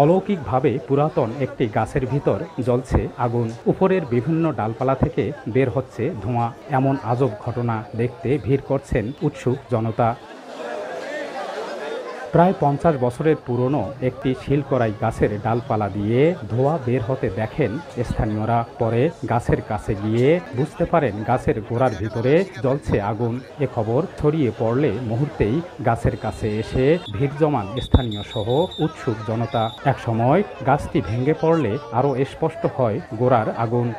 অলৌকিকভাবে পুরাতন একটি গাছের ভিতর জ্বলছে আগুন। উপরের বিভিন্ন ডালপালা থেকে বের হচ্ছে ধোঁয়া। এমন আজব ঘটনা দেখতে ভিড় করছেন উৎসুক জনতা। প্রায় 50 বছরের পুরনো একটি শিলকড়াই গাছের ডালপালা দিয়ে ধোঁয়া বের হতে দেখেন স্থানীয়রা। পরে গাছের কাছে গিয়ে বুঝতে পারেন গাছের গোড়ার ভিতরে জ্বলছে আগুন। এ খবর ছড়িয়ে পড়লে মুহূর্তেই গাছের কাছে এসে ভিড় জমান স্থানীয় সহ উৎসুক জনতা। একসময় গাছটি ভেঙে পড়লে আরও স্পষ্ট হয় গোড়ার আগুন।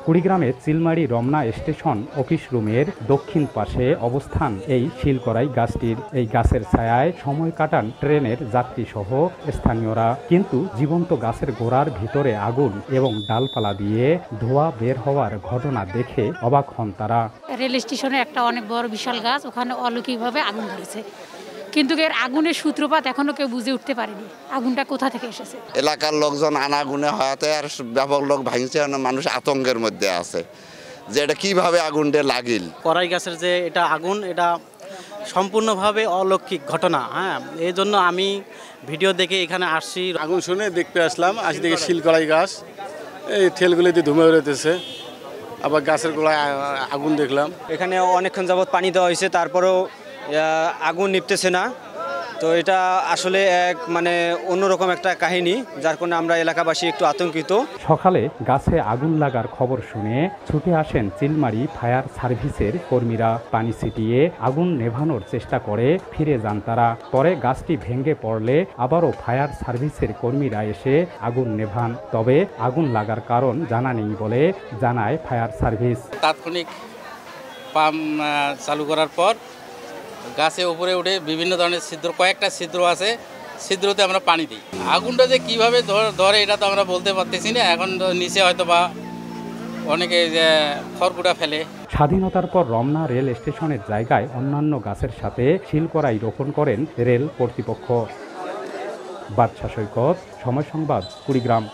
কুড়িগ্রামের চিলমারি রমনা স্টেশন অফিস রুমের দক্ষিণ পাশে অবস্থান এই শিলকড়াই গাছটির। এই গাছের ছায়ায় সময় কাটান ট্রেনের যাত্রী সহ স্থানীয়রা। কিন্তু জীবন্ত গাছের গোড়ার ভিতরে আগুন এবং ডালপালা দিয়ে ধোঁয়া বের হওয়ার ঘটনা দেখে অবাক হন তারা। রেল স্টেশনে একটা অনেক বড় বিশাল গাছ, ওখানে অলৌকিকভাবে আগুন ধরেছে, কিন্তু এর আগুনের সূত্রপাত এখনো কেউ বুঝে উঠতে পারেনি আগুনটা কোথা থেকে এসেছে। এলাকার লোকজন আনাগুনে হওয়াতে আর ব্যাপক লোক ভাঙছে, মানুষ আতঙ্কের মধ্যে আছে যে এটা কিভাবে আগুনটা লাগিল। কড়াই গাছের যে এটা আগুন, এটা সম্পূর্ণভাবে অলৌকিক ঘটনা। হ্যাঁ, এই জন্য আমি ভিডিও দেখে এখানে আসছি। আগুন শুনে দেখতে আসলাম, আসি দেখে শিলকড়াই গাছ, এই ঠেলগুলিতে ধুমে বেরোতেছে, আবার গাছের গোড়ায় আগুন দেখলাম। এখানে অনেকক্ষণ যাবৎ পানি দেওয়া হয়েছে, তারপরেও আগুন নিভতেছে না। তো এটা আসলে এক অন্যরকম একটা কাহিনী, যার কারণে আমরা এলাকাবাসী একটু আতঙ্কিত। সকালে গাছে আগুন লাগার খবর শুনে ছুটে আসেন চিলমারি ফায়ার সার্ভিসের কর্মীরা। পানি ছিটিয়ে আগুন নেভানোর চেষ্টা করে ফিরে যান তারা। পরে গাছটি ভেঙে পড়লে আবারও ফায়ার সার্ভিসের কর্মীরা এসে আগুন নেভান। তবে আগুন লাগার কারণ জানা নেই বলে জানায় ফায়ার সার্ভিস। তাৎক্ষণিক পাম্প চালু করার পর গাছে উপরে উঠে বিভিন্ন ধরনের ছিদ্র, কয়েকটা ছিদ্র আছে, ছিদ্রতে আমরা পানি দিই। আগুনটা যে কীভাবে ধরে এটা তো আমরা বলতে পারতেছি না। এখন নিচে হয়তো বা অনেকে খড়কুটা ফেলে। স্বাধীনতার পর রমনা রেল স্টেশনের জায়গায় অন্যান্য গাছের সাথে শিলকড়াই রোপণ করেন রেল কর্তৃপক্ষ। বাদশা সৈকত, সময় সংবাদ, কুড়িগ্রাম।